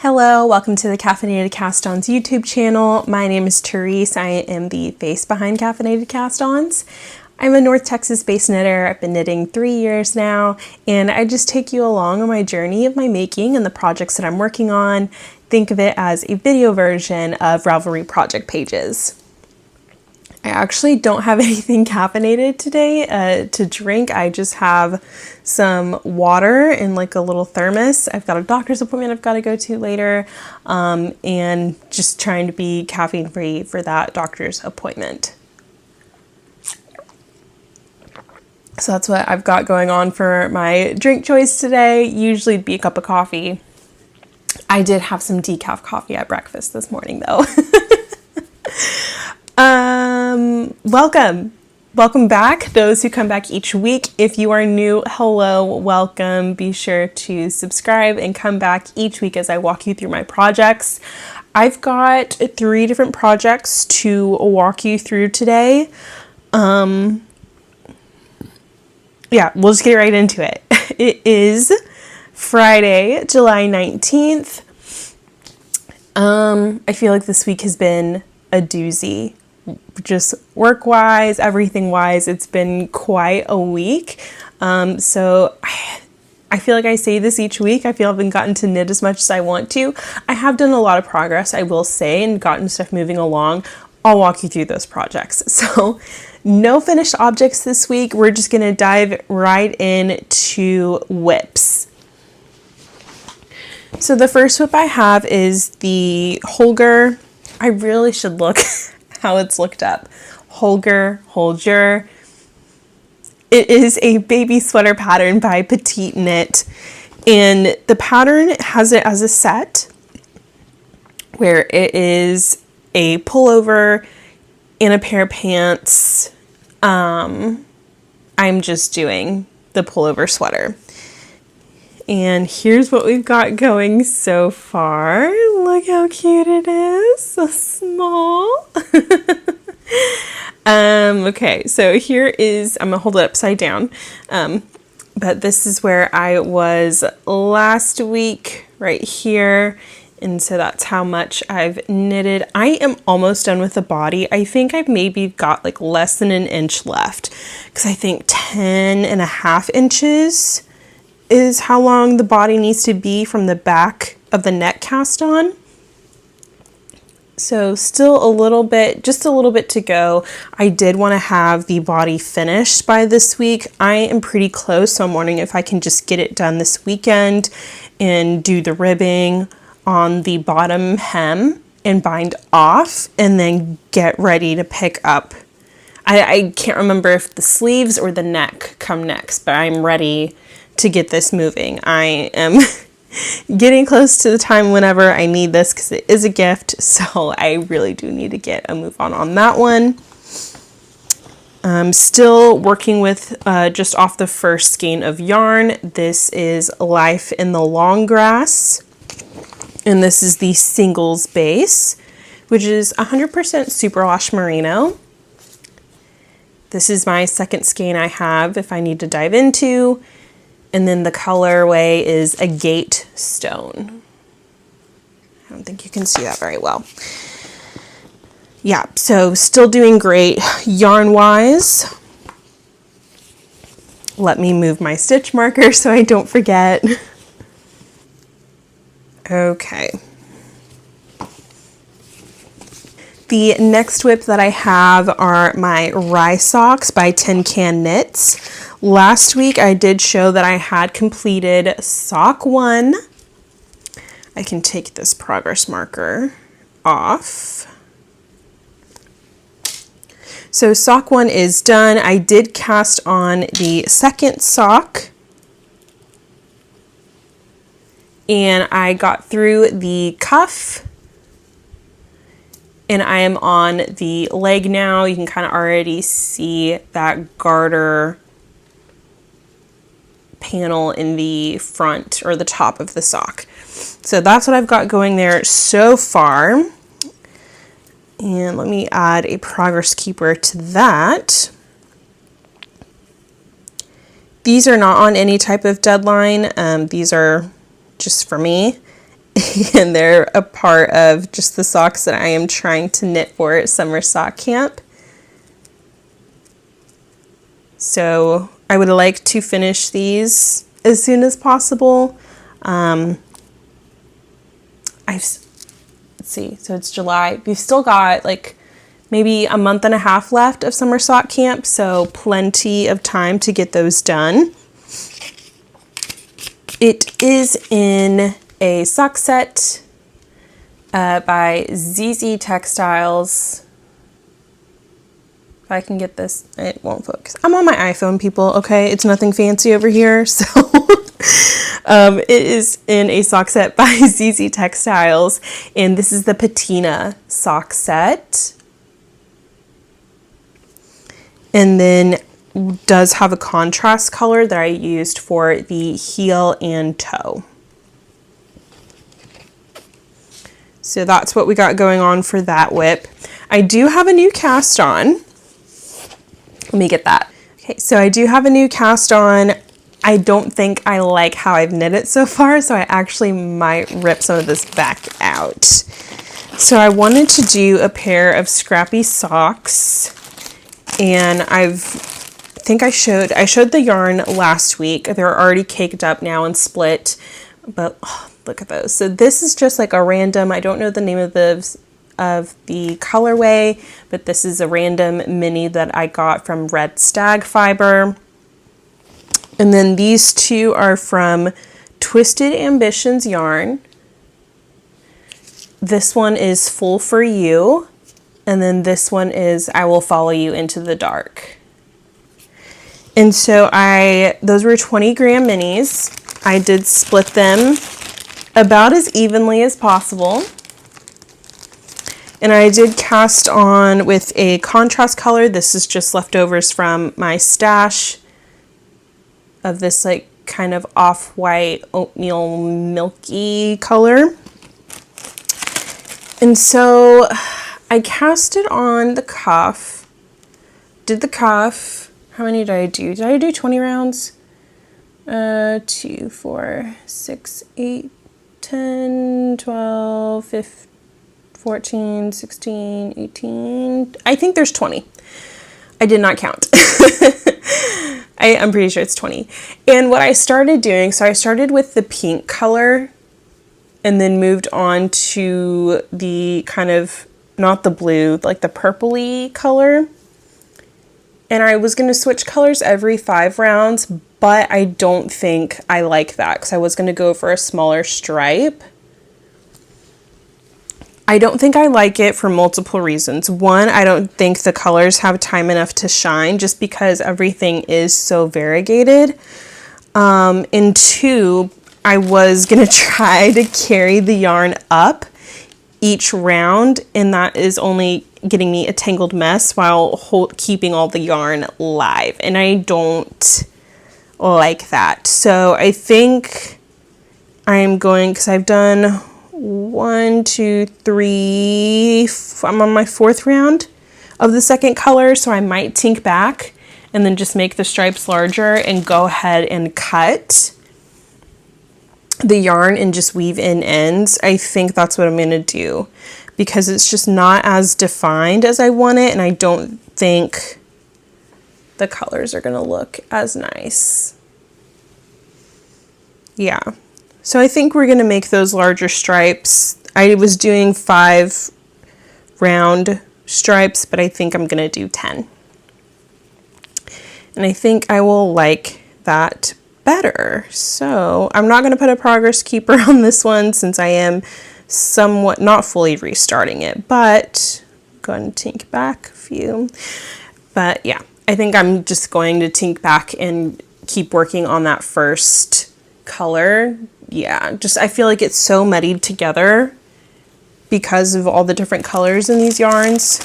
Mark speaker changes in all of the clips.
Speaker 1: Hello, welcome to the Caffeinated Cast-Ons YouTube channel. My name is Therese. I am the face behind Caffeinated Cast-Ons. I'm a North Texas-based knitter. I've been knitting 3 years now, and I just take you along on my journey of my making and the projects that I'm working on. Think of it as a video version of Ravelry project pages. I actually don't have anything caffeinated today to drink. I just have some water in like a little thermos. I've got a doctor's appointment I've got to go to later, and just trying to be caffeine free for that doctor's appointment. So that's what I've got going on for my drink choice today. Usually it'd be a cup of coffee. I did have some decaf coffee at breakfast this morning though. Welcome back. Those who come back each week. If you are new, hello, welcome. Be sure to subscribe and come back each week as I walk you through my projects. I've got 3 different projects to walk you through today. Yeah, we'll just get right into it. It is Friday, July 19th. I feel like this week has been a doozy. Just work-wise, everything-wise, it's been quite a week. So I feel like I say this each week. I feel I haven't gotten to knit as much as I want to. I have done a lot of progress, I will say, and gotten stuff moving along. I'll walk you through those projects. So no finished objects this week. We're just going to dive right into whips. So the first whip I have is the Holger. I really should look how it's looked up. Holger. It is a baby sweater pattern by Petite Knit, and the pattern has it as a set where it is a pullover and a pair of pants. I'm just doing the pullover sweater. And here's what we've got going so far. Look how cute it is. So small. Okay, so here is, I'm gonna hold it upside down. But this is where I was last week, right here. And so that's how much I've knitted. I am almost done with the body. I think I've maybe got like less than an inch left, because I think 10.5 inches is how long the body needs to be from the back of the neck cast on. So still a little bit, just a little bit to go. I did want to have the body finished by this week. I am pretty close, so I'm wondering if I can just get it done this weekend and do the ribbing on the bottom hem and bind off, and then get ready to pick up. I can't remember if the sleeves or the neck come next, but I'm ready to get this moving. I am getting close to the time whenever I need this, because it is a gift, so I really do need to get a move on that one. I'm still working with just off the first skein of yarn. This is Life in the Long Grass, and this is the singles base, which is 100% superwash merino. This is my second skein I have if I need to dive into. And then the colorway is Agate Stone. I don't think you can see that very well. Yeah, so still doing great yarn-wise. Let me move my stitch marker so I don't forget. Okay. The next whip that I have are my Rye Socks by Tin Can Knits. Last week I did show that I had completed sock 1. I can take this progress marker off. So sock 1 is done. I did cast on the second sock, and I got through the cuff, and I am on the leg now. You can kind of already see that garter panel in the front or the top of the sock. So that's what I've got going there so far. And let me add a progress keeper to that. These are not on any type of deadline. These are just for me. and they're a part of just the socks that I am trying to knit for summer sock camp. So I would like to finish these as soon as possible. Let's see, so it's July. We've still got like maybe a month and a half left of summer sock camp, so plenty of time to get those done. It is in a sock set by ZZ Textiles. If I can get this, it won't focus. I'm on my iPhone, people, okay? It's nothing fancy over here, so it is in a sock set by ZZ Textiles, and this is the patina sock set. And then does have a contrast color that I used for the heel and toe. So that's what we got going on for that whip. I do have a new cast on. Let me get that. Okay, so I do have a new cast on. I don't think I like how I've knit it so far, so I actually might rip some of this back out. So I wanted to do a pair of scrappy socks, and I think I showed the yarn last week. They're already caked up now and split, but oh, look at those. So this is just like a random, I don't know the name of the colorway, but this is a random mini that I got from Red Stag Fiber. And then these two are from Twisted Ambitions yarn. This one is Full for You, and then this one is I Will Follow You into the Dark. And so those were 20 gram minis. I did split them about as evenly as possible. And I did cast on with a contrast color. This is just leftovers from my stash of this like kind of off-white oatmeal milky color. And so I cast it on the cuff, did the cuff. How many did I do? Did I do 20 rounds? 2, 4, 6, 8, 10, 12, 15, 14, 16, 18. I think there's 20. I did not count. I'm pretty sure it's 20. And what I started doing, so I started with the pink color and then moved on to the kind of, not the blue, like the purpley color. And I was going to switch colors every 5 rounds, but I don't think I like that because I was going to go for a smaller stripe. I don't think I like it for multiple reasons. One, I don't think the colors have time enough to shine just because everything is so variegated. And 2, I was going to try to carry the yarn up each round, and that is only getting me a tangled mess while keeping all the yarn live, and I don't like that. So I think I'm going, because I've done 1, 2, 3, I'm on my 4th round of the second color, so I might tink back and then just make the stripes larger and go ahead and cut the yarn and just weave in ends. I think that's what I'm going to do because it's just not as defined as I want it, and I don't think the colors are going to look as nice. Yeah. So I think we're going to make those larger stripes. I was doing 5 round stripes, but I think I'm going to do 10. And I think I will like that better. So I'm not going to put a progress keeper on this one since I am somewhat not fully restarting it, but go ahead and tink back a few. But yeah, I think I'm just going to tink back and keep working on that first color. Yeah, just I feel like it's so muddied together because of all the different colors in these yarns.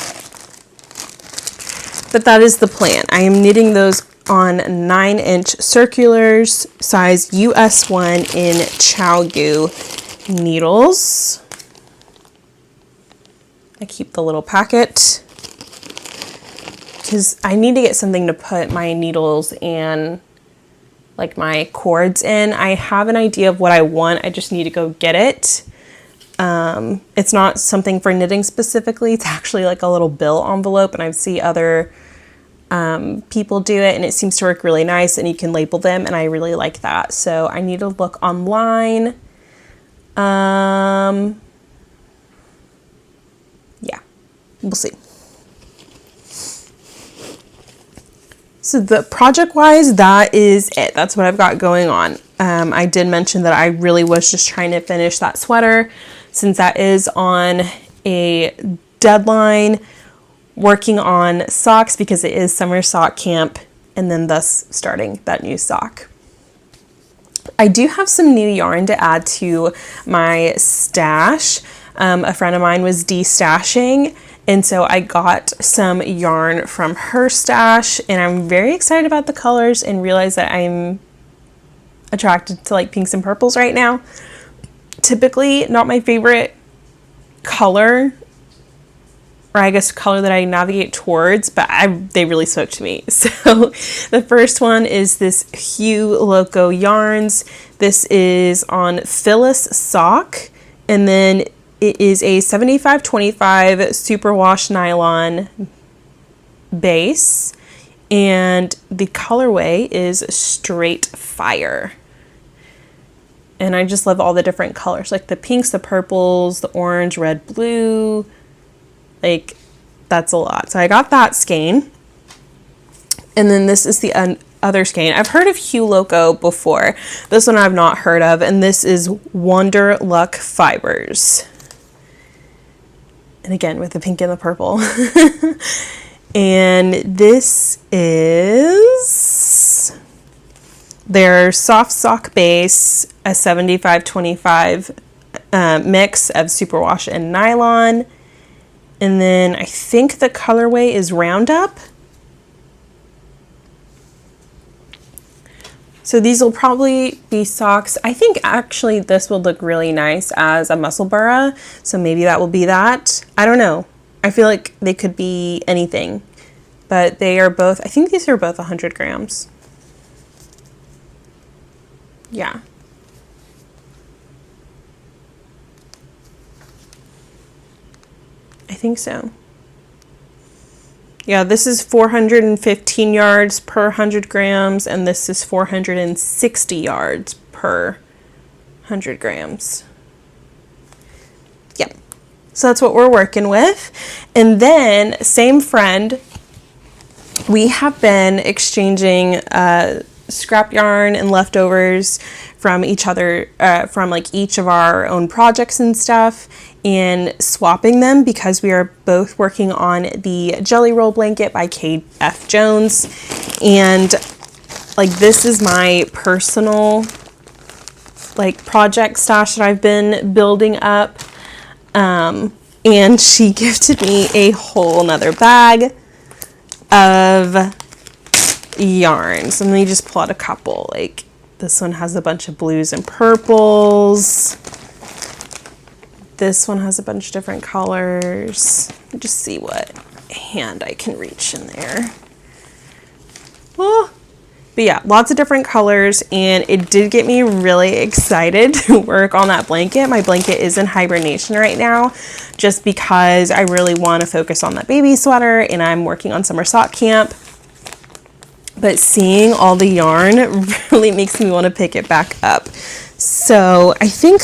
Speaker 1: But that is the plan. I am knitting those on 9-inch circulars, size US1 in Chaogu needles. I keep the little packet because I need to get something to put my needles and like my cords in. I have an idea of what I want. I just need to go get it. It's not something for knitting specifically. It's actually like a little bill envelope, and I see other people do it, and it seems to work really nice, and you can label them, and I really like that. So I need to look online. Yeah, we'll see. So the project-wise, that is it. That's what I've got going on. I did mention that I really was just trying to finish that sweater since that is on a deadline, working on socks because it is summer sock camp, and then thus starting that new sock. I do have some new yarn to add to my stash. A friend of mine was de-stashing, and so I got some yarn from her stash, and I'm very excited about the colors and realize that I'm attracted to like pinks and purples right now. Typically not my favorite color, or I guess color that I navigate towards, but they really spoke to me. So the first one is this Hue Loco Yarns. This is on Phyllis Sock, and then it is a 75-25 superwash nylon base, and the colorway is Straight Fire. And I just love all the different colors, like the pinks, the purples, the orange, red, blue. Like, that's a lot. So I got that skein. And then this is the other skein. I've heard of Hue Loco before. This one I've not heard of. And this is Wonder Luck Fibers. And again, with the pink and the purple. And this is their soft sock base, a 75-25 mix of superwash and nylon. And then I think the colorway is Roundup. So these will probably be socks. I think actually this will look really nice as a muscle burra. So maybe that will be that. I don't know. I feel like they could be anything. But they are both, I think these are both 100 grams. Yeah. I think so. Yeah, this is 415 yards per 100 grams, and this is 460 yards per 100 grams. Yep. So that's what we're working with. And then, same friend, we have been exchanging scrap yarn and leftovers from each other, from like each of our own projects and stuff, and swapping them because we are both working on the Jelly Roll blanket by K.F. Jones. And like, this is my personal like project stash that I've been building up. And she gifted me a whole nother bag of yarns. And let me just pull out a couple. Like, this one has a bunch of blues and purples. This one has a bunch of different colors. Just see what hand I can reach in there. Oh, but yeah, lots of different colors, and it did get me really excited to work on that blanket. My blanket is in hibernation right now just because I really want to focus on that baby sweater, and I'm working on summer sock camp. But seeing all the yarn really makes me want to pick it back up. So I think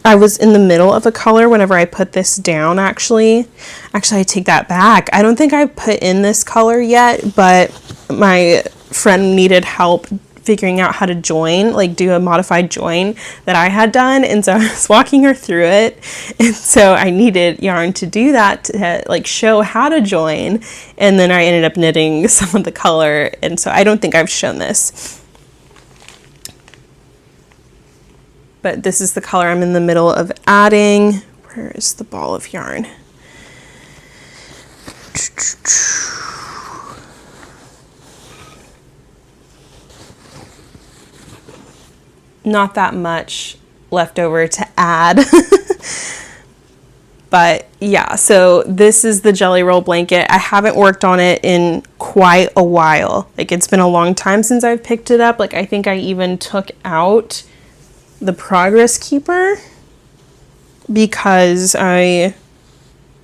Speaker 1: I was in the middle of a color whenever I put this down, actually. Actually, I take that back. I don't think I put in this color yet, but my friend needed help figuring out how to join, like do a modified join that I had done. And so I was walking her through it. And so I needed yarn to do that, to like show how to join. And then I ended up knitting some of the color. And so I don't think I've shown this. But this is the color I'm in the middle of adding. Where is the ball of yarn? Not that much left over to add. But yeah, so this is the Jelly Roll blanket. I haven't worked on it in quite a while. Like, it's been a long time since I've picked it up. Like, I think I even took out the Progress Keeper because I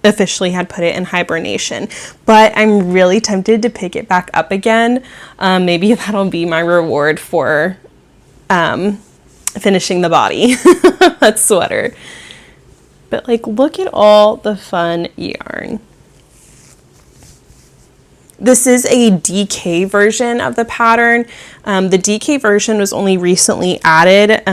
Speaker 1: officially had put it in hibernation, but I'm really tempted to pick it back up again. Maybe that'll be my reward for finishing the body. That sweater. But like, look at all the fun yarn. This is a DK version of the pattern. The DK version was only recently added,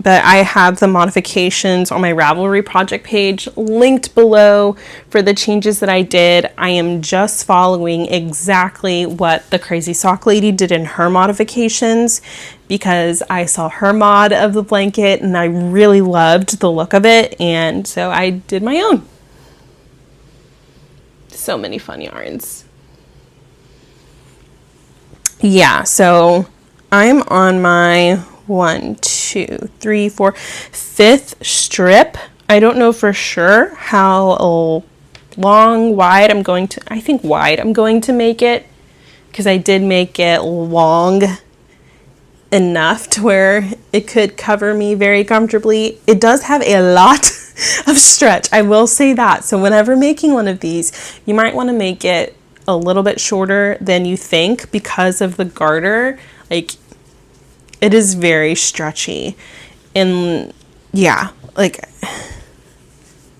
Speaker 1: but I have the modifications on my Ravelry project page linked below for the changes that I did. I am just following exactly what the Crazy Sock Lady did in her modifications because I saw her mod of the blanket and I really loved the look of it, and so I did my own. So many fun yarns. Yeah, so I'm on my 5th strip. I don't know for sure how long, wide I'm going to, I think wide I'm going to make it, because I did make it long enough to where it could cover me very comfortably. It does have a lot of stretch, I will say that. So whenever making one of these, you might want to make it a little bit shorter than you think because of the garter. Like, it is very stretchy, and yeah, like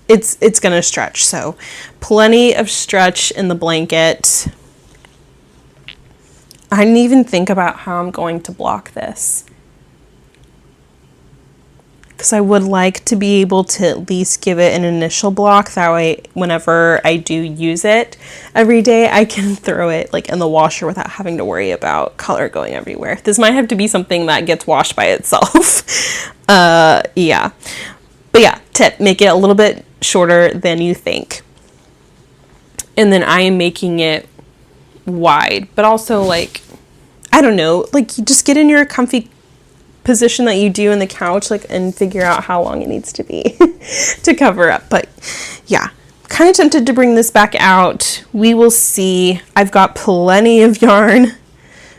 Speaker 1: it's gonna stretch. So plenty of stretch in the blanket. I didn't even think about how I'm going to block this, because I would like to be able to at least give it an initial block. That way, whenever I do use it every day, I can throw it like in the washer without having to worry about color going everywhere. This might have to be something that gets washed by itself. Yeah. But yeah, tip, make it a little bit shorter than you think. And then I am making it wide, but also like, I don't know, like you just get in your comfy position that you do in the couch, like, and figure out how long it needs to be to cover up. But yeah, kind of tempted to bring this back out. We will see. I've got plenty of yarn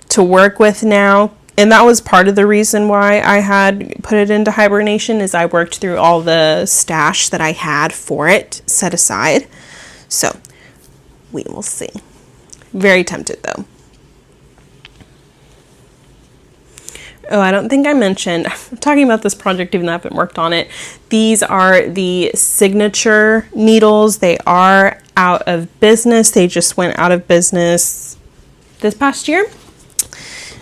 Speaker 1: to work with now, and that was part of the reason why I had put it into hibernation, is I worked through all the stash that I had for it set aside. So we will see. Very tempted though. Oh, I don't think I mentioned, I'm talking about this project even though I haven't worked on it. These are the signature needles. They are out of business. They just went out of business this past year.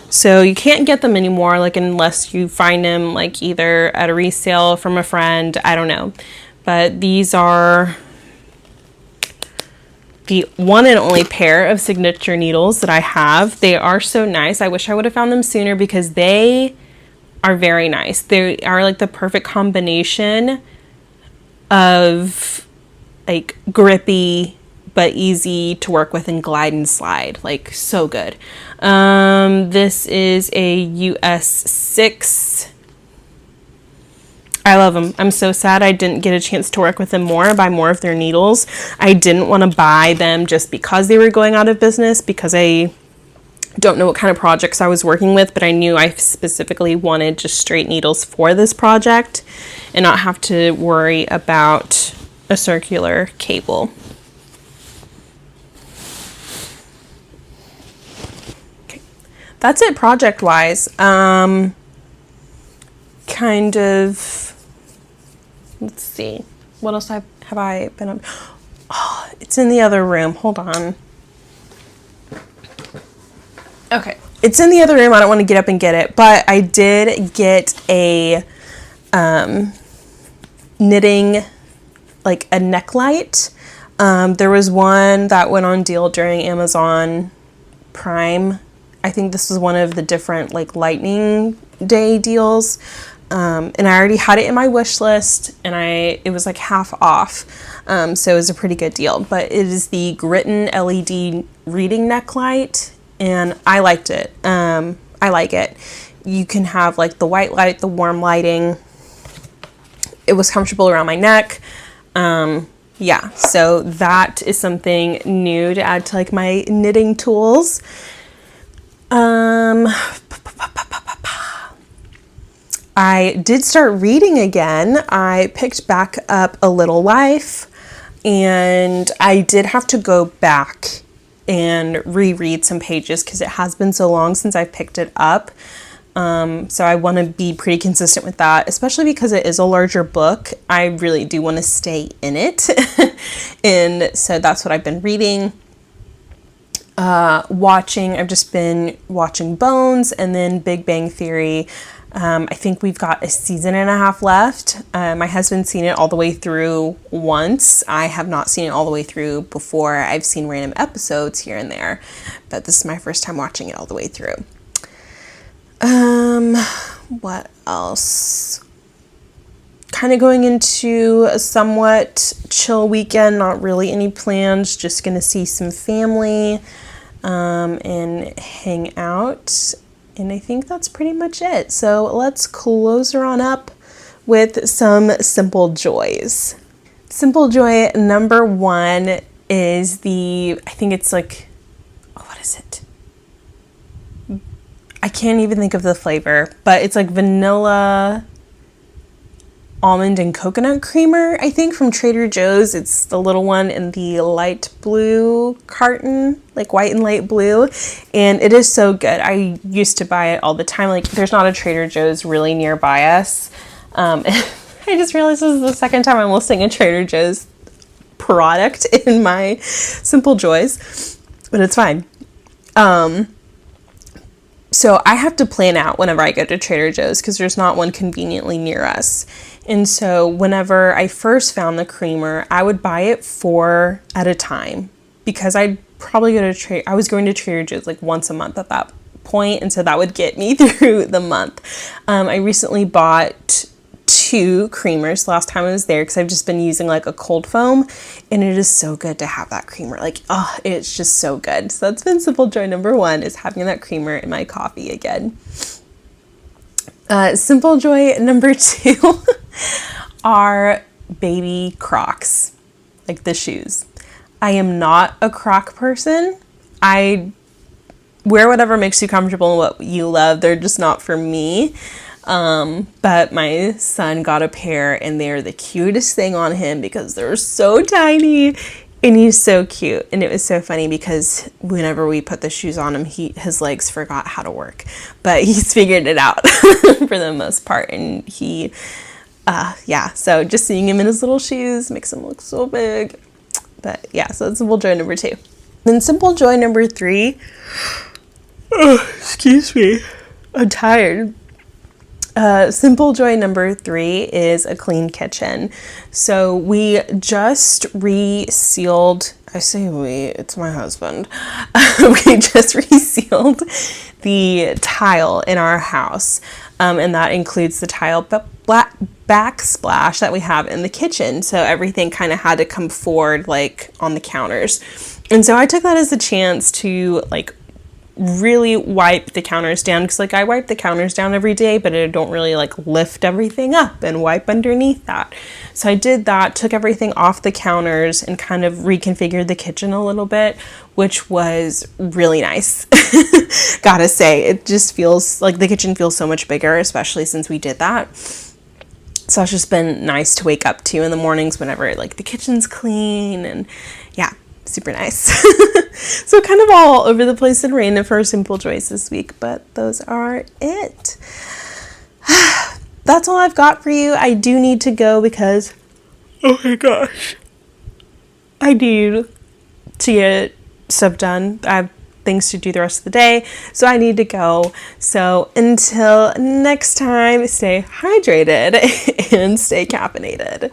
Speaker 1: So you can't get them anymore, like, unless you find them like either at a resale from a friend, I don't know. But these are the one and only pair of signature needles that I have. They are so nice. I wish I would have found them sooner because they are very nice. They are like the perfect combination of like grippy but easy to work with and glide and slide. Like, so good. This is a US 6. I love them. I'm so sad I didn't get a chance to work with them more, buy more of their needles. I didn't want to buy them just because they were going out of business, because I don't know what kind of projects I was working with, but I knew I specifically wanted just straight needles for this project and not have to worry about a circular cable. Okay. That's it project-wise. Kind of, let's see, what else have I been up? Oh, it's in the other room. Hold on. Okay, it's in the other room. I don't want to get up and get it, but I did get a knitting, like a neck light. There was one that went on deal during Amazon Prime. I think this was one of the different like Lightning Day deals. And I already had it in my wish list, and it was like half off. So it was a pretty good deal, but it is the Gritton LED reading neck light, and I liked it. I like it. You can have like the white light, the warm lighting. It was comfortable around my neck. Yeah, so that is something new to add to like my knitting tools. I did start reading again. I picked back up A Little Life, and I did have to go back and reread some pages because it has been so long since I picked it up. So I want to be pretty consistent with that, especially because it is a larger book. I really do want to stay in it. And so that's what I've been reading. I've just been watching Bones and then Big Bang Theory. I think we've got a season and a half left. My husband's seen it all the way through once. I have not seen it all the way through before. I've seen random episodes here and there, but this is my first time watching it all the way through. What else? Kind of going into a somewhat chill weekend, not really any plans, just gonna see some family, and hang out. And I think that's pretty much it. So let's close her on up with some simple joys. Simple joy number 1 is I think it's like, what is it? I can't even think of the flavor, but it's like vanilla, almond, and coconut creamer, I think, from Trader Joe's. It's the little one in the light blue carton, like white and light blue, and it is so good. I used to buy it all the time. Like, there's not a Trader Joe's really nearby us. I just realized this is the second time I'm listing a Trader Joe's product in my Simple Joys, but it's fine. So I have to plan out whenever I go to Trader Joe's because there's not one conveniently near us. And so whenever I first found the creamer, I would buy it 4 at a time because I'd probably I was going to Trader Joe's like once a month at that point. And so that would get me through the month. I recently bought 2 creamers last time I was there because I've just been using like a cold foam, and it is so good to have that creamer. Like, oh, it's just so good. So that's been simple joy number 1, is having that creamer in my coffee again. Simple joy number 2 are baby Crocs, like the shoes. I am not a Croc person. I wear whatever makes you comfortable and what you love. They're just not for me. But my son got a pair, and they're the cutest thing on him because they're so tiny and he's so cute. And it was so funny because whenever we put the shoes on him, his legs forgot how to work, but he's figured it out for the most part. And so just seeing him in his little shoes makes him look so big. But yeah, so that's simple joy number 2. Then simple joy number 3, excuse me, I'm tired. Simple joy number 3 is a clean kitchen. So we just resealed, I say we, it's my husband. We just resealed the tile in our house. And that includes the tile backsplash that we have in the kitchen. So everything kind of had to come forward like on the counters. And so I took that as a chance to like really wipe the counters down, because like I wipe the counters down every day, but I don't really like lift everything up and wipe underneath that. So I did that, took everything off the counters and kind of reconfigured the kitchen a little bit, which was really nice. Gotta say, it just feels like the kitchen feels so much bigger, especially since we did that. So it's just been nice to wake up to in the mornings whenever like the kitchen's clean, and yeah, super nice. So kind of all over the place and random for simple joys this week, but those are it. That's all I've got for you. I do need to go because, oh my gosh, I need to get stuff done. I have things to do the rest of the day, so I need to go. So until next time, stay hydrated and stay caffeinated.